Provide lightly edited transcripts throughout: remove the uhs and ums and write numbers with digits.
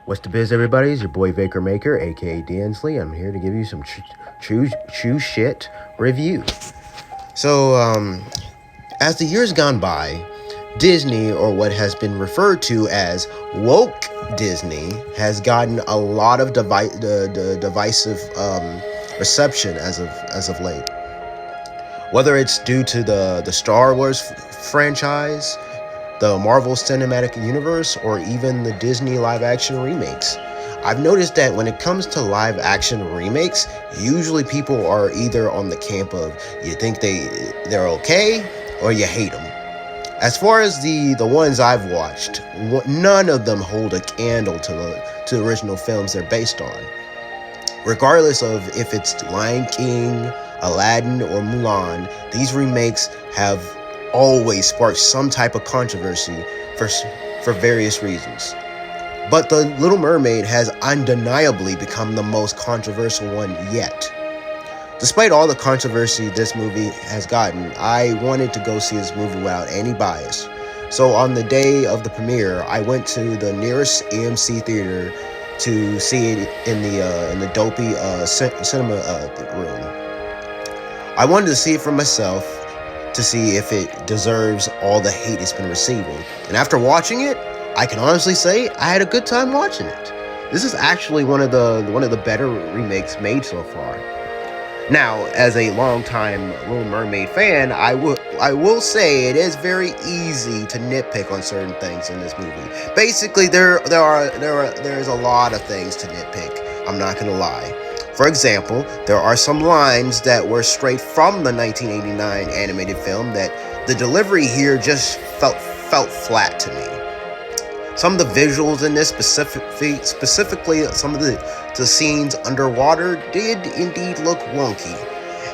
What's the biz, everybody? It's your boy Vaker Maker, aka Dansley. I'm here to give you some true shit review. So, as the years gone by, Disney, or what has been referred to as woke Disney, has gotten a lot of divisive reception as of late. Whether it's due to the Star Wars franchise, the Marvel Cinematic Universe, or even the Disney live-action remakes. I've noticed that when it comes to live-action remakes, usually people are either on the camp of you think they're okay, or you hate them. As far as the ones I've watched, none of them hold a candle to the original films they're based on. Regardless of if it's Lion King, Aladdin, or Mulan, these remakes have always sparked some type of controversy for various reasons. But The Little Mermaid has undeniably become the most controversial one yet. Despite all the controversy this movie has gotten, I wanted to go see this movie without any bias. So on the day of the premiere, I went to the nearest AMC theater to see it in the dopey cinema room. I wanted to see it for myself, to see if it deserves all the hate it's been receiving. And after watching it, I can honestly say I had a good time watching it. This is actually one of the better remakes made so far. Now, as a longtime Little Mermaid fan, I will say it is very easy to nitpick on certain things in this movie. Basically, there is a lot of things to nitpick. I'm not gonna lie. For example, there are some lines that were straight from the 1989 animated film that the delivery here just felt flat to me. Some of the visuals in this, specifically some of the scenes underwater, did indeed look wonky.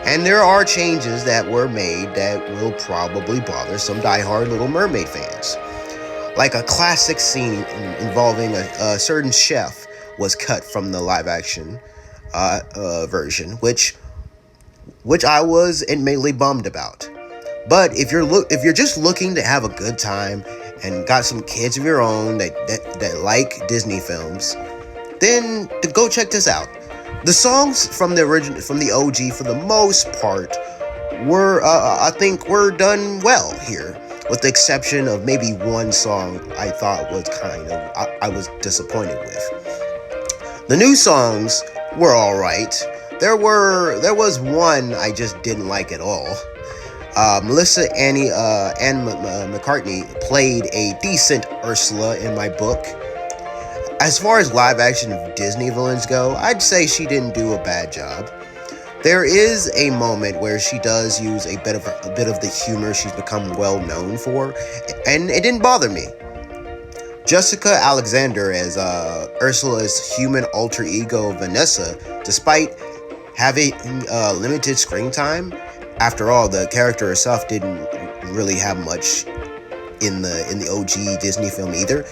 And there are changes that were made that will probably bother some diehard Little Mermaid fans. Like a classic scene involving a certain chef was cut from the live action version, which I was admittedly bummed about. But if you're just looking to have a good time and got some kids of your own that like Disney films, then to go check this out. The songs from the OG, for the most part, were I think were done well here, with the exception of maybe one song I thought was I was disappointed with. The new songs were alright. There was one I just didn't like at all. Melissa Ann McCartney played a decent Ursula in my book. As far as live action Disney villains go, I'd say she didn't do a bad job. There is a moment where she does use a bit of the humor she's become well known for, and it didn't bother me. Jessica Alexander as Ursula's human alter ego Vanessa, despite having limited screen time. After all, the character herself didn't really have much in the OG Disney film either.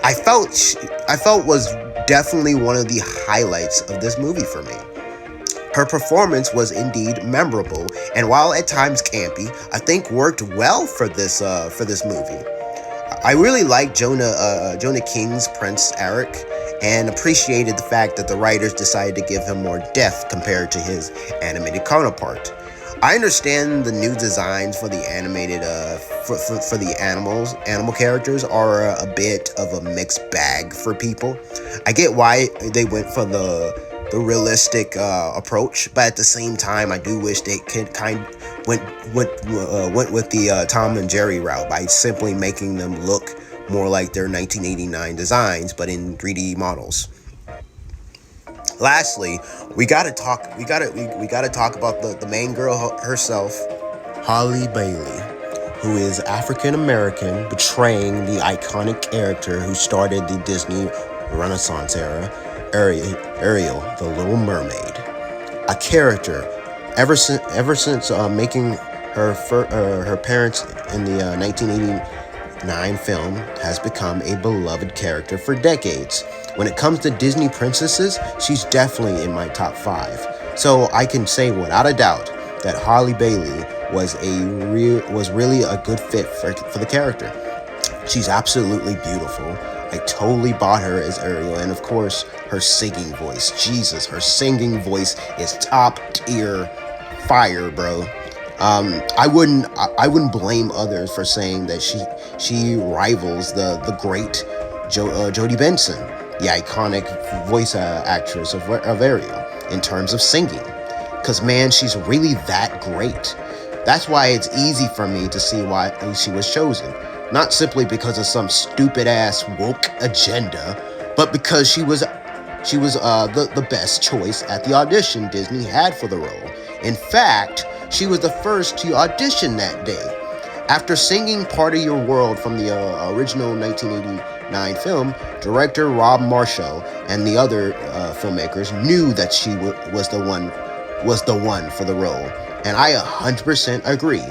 I felt was definitely one of the highlights of this movie for me. Her performance was indeed memorable, and while at times campy, I think worked well for this movie. I really liked Jonah King's Prince Eric, and appreciated the fact that the writers decided to give him more depth compared to his animated counterpart. I understand the new designs for the animated for the animal characters are a bit of a mixed bag for people. I get why they went for the realistic approach, but at the same time, I do wish they went with the Tom and Jerry route by simply making them look more like their 1989 designs, but in 3D models. Lastly, we gotta talk about the main girl herself, Halle Bailey, who is African American, betraying the iconic character who started the Disney Renaissance era, Ariel, the Little Mermaid. A character ever since making her parents in the 1989 film has become a beloved character for decades. When it comes to Disney princesses, she's definitely in my top 5. So I can say without a doubt that Halle Bailey was really a good fit for the character. She's absolutely beautiful. I totally bought her as Ariel, and of course, her singing voice. Jesus, her singing voice is top tier fire, bro. I wouldn't blame others for saying that she rivals the great Jodie Benson, the iconic voice actress of Ariel in terms of singing. Cause man, she's really that great. That's why it's easy for me to see why she was chosen. Not simply because of some stupid ass woke agenda, but because she was the best choice at the audition Disney had for the role. In fact, she was the first to audition that day. After singing Part of Your World from the original 1989 film, director Rob Marshall and the other filmmakers knew that she was the one for the role, and I 100% agree.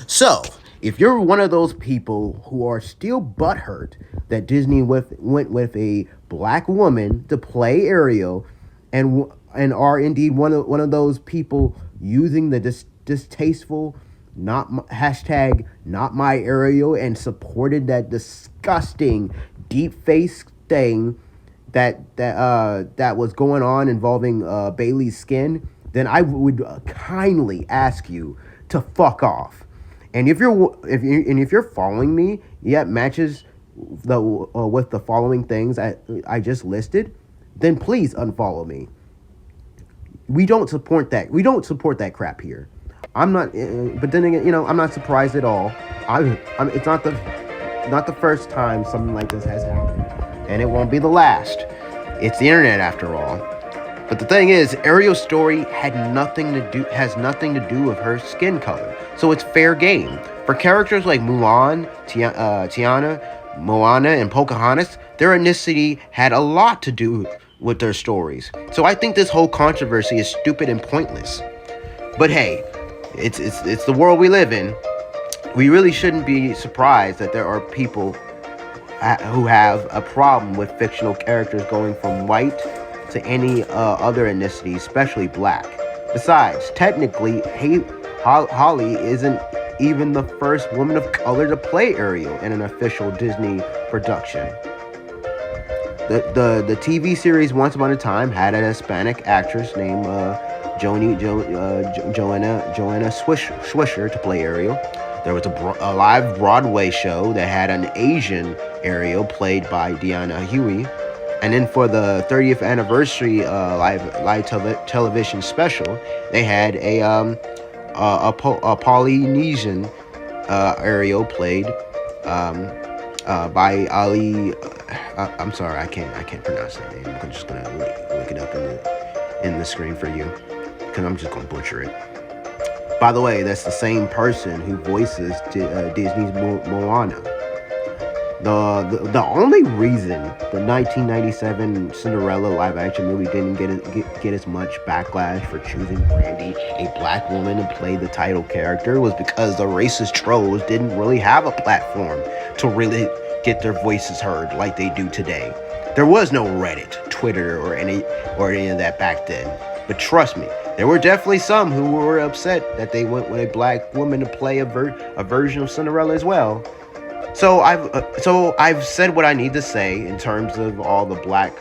So, if you're one of those people who are still butthurt that Disney went with a black woman to play Ariel, and are indeed one of those people using the distasteful hashtag not my Ariel and supported that disgusting deep face thing that was going on involving Bailey's skin, then I would kindly ask you to fuck off. And if you're following me, yet matches the with the following things I just listed, then please unfollow me. We don't support that. We don't support that crap here. I'm not, but then again, I'm not surprised at all. It's not the first time something like this has happened, and it won't be the last. It's the internet after all. But the thing is, Ariel's story has nothing to do with her skin color, so it's fair game. For characters like Mulan, Tiana, Moana, and Pocahontas, their ethnicity had a lot to do with their stories. So I think this whole controversy is stupid and pointless. But hey, it's the world we live in. We really shouldn't be surprised that there are people who have a problem with fictional characters going from white to any other ethnicity, especially black. Besides, technically, Holly isn't even the first woman of color to play Ariel in an official Disney production. The TV series Once Upon a Time had an Hispanic actress named Joanna Swisher to play Ariel. There was a live Broadway show that had an Asian Ariel played by Deanna Huey. And then for the 30th anniversary live television special, they had a Polynesian Ariel played by Ali. I'm sorry, I can't pronounce that name. I'm just gonna look it up in the screen for you, because I'm just gonna butcher it. By the way, that's the same person who voices Disney's Moana. The only reason the 1997 Cinderella live action movie didn't get as much backlash for choosing Brandy, a black woman, to play the title character was because the racist trolls didn't really have a platform to really get their voices heard like they do today. There was no Reddit, Twitter, or any of that back then. But trust me, there were definitely some who were upset that they went with a black woman to play a version of Cinderella as well. So I've said what I need to say in terms of all the black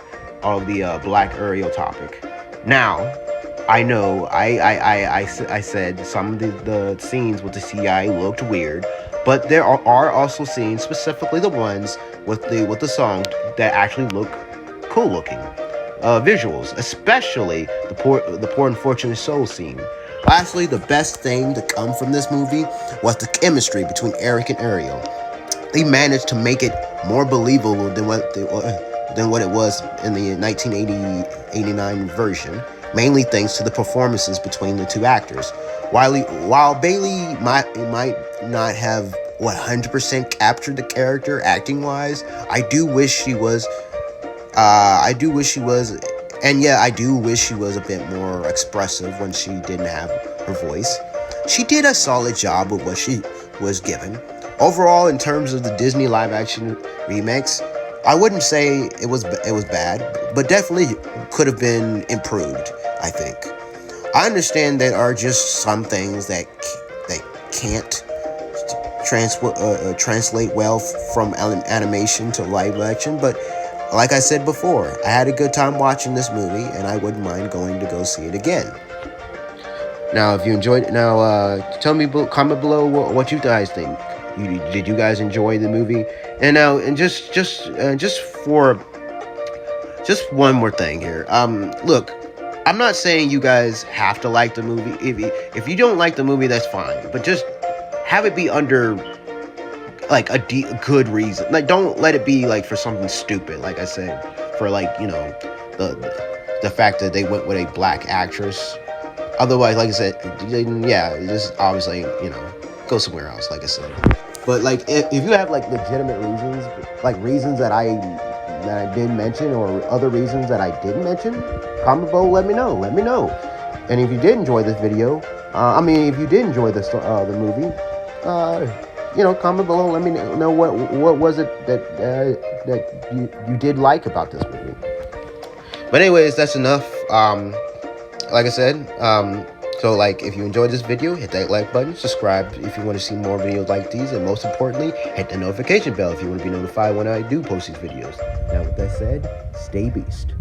Ariel topic. Now, I know I said some of the scenes with the CI looked weird, but there are also scenes, specifically the ones with the song, that actually look cool looking. Visuals, especially the poor unfortunate soul scene. Lastly, the best thing to come from this movie was the chemistry between Eric and Ariel. They managed to make it more believable than what it was in the 1989 version, mainly thanks to the performances between the two actors. While Bailey might not have 100% captured the character acting wise, I do wish she was, and yeah, I do wish she was a bit more expressive when she didn't have her voice. She did a solid job with what she was given. Overall, in terms of the Disney live-action remakes, I wouldn't say it was bad, but definitely could have been improved, I think. I understand there are just some things that can't translate well from animation to live action. But like I said before, I had a good time watching this movie, and I wouldn't mind going to go see it again. Now, if you enjoyed it, tell me, comment below what you guys think. Did you guys enjoy the movie? And now, and just one more thing here. Look, I'm not saying you guys have to like the movie. If you don't like the movie, that's fine. But just have it be under like a good reason. Like, don't let it be like for something stupid. Like I said, for like, you know, the fact that they went with a black actress. Otherwise, like I said, yeah, just obviously, you know, go somewhere else. Like I said, but like if you have like legitimate reasons, like reasons that I didn't mention, or other reasons that I didn't mention, comment below. Let me know. Let me know. And if you did enjoy this video, if you did enjoy this the movie, you know, comment below. Let me know what was it that you did like about this movie. But anyways, that's enough. Like I said, so like if you enjoyed this video, hit that like button, subscribe if you want to see more videos like these, and most importantly, hit the notification bell if you want to be notified when I do post these videos. Now with that said, stay beast.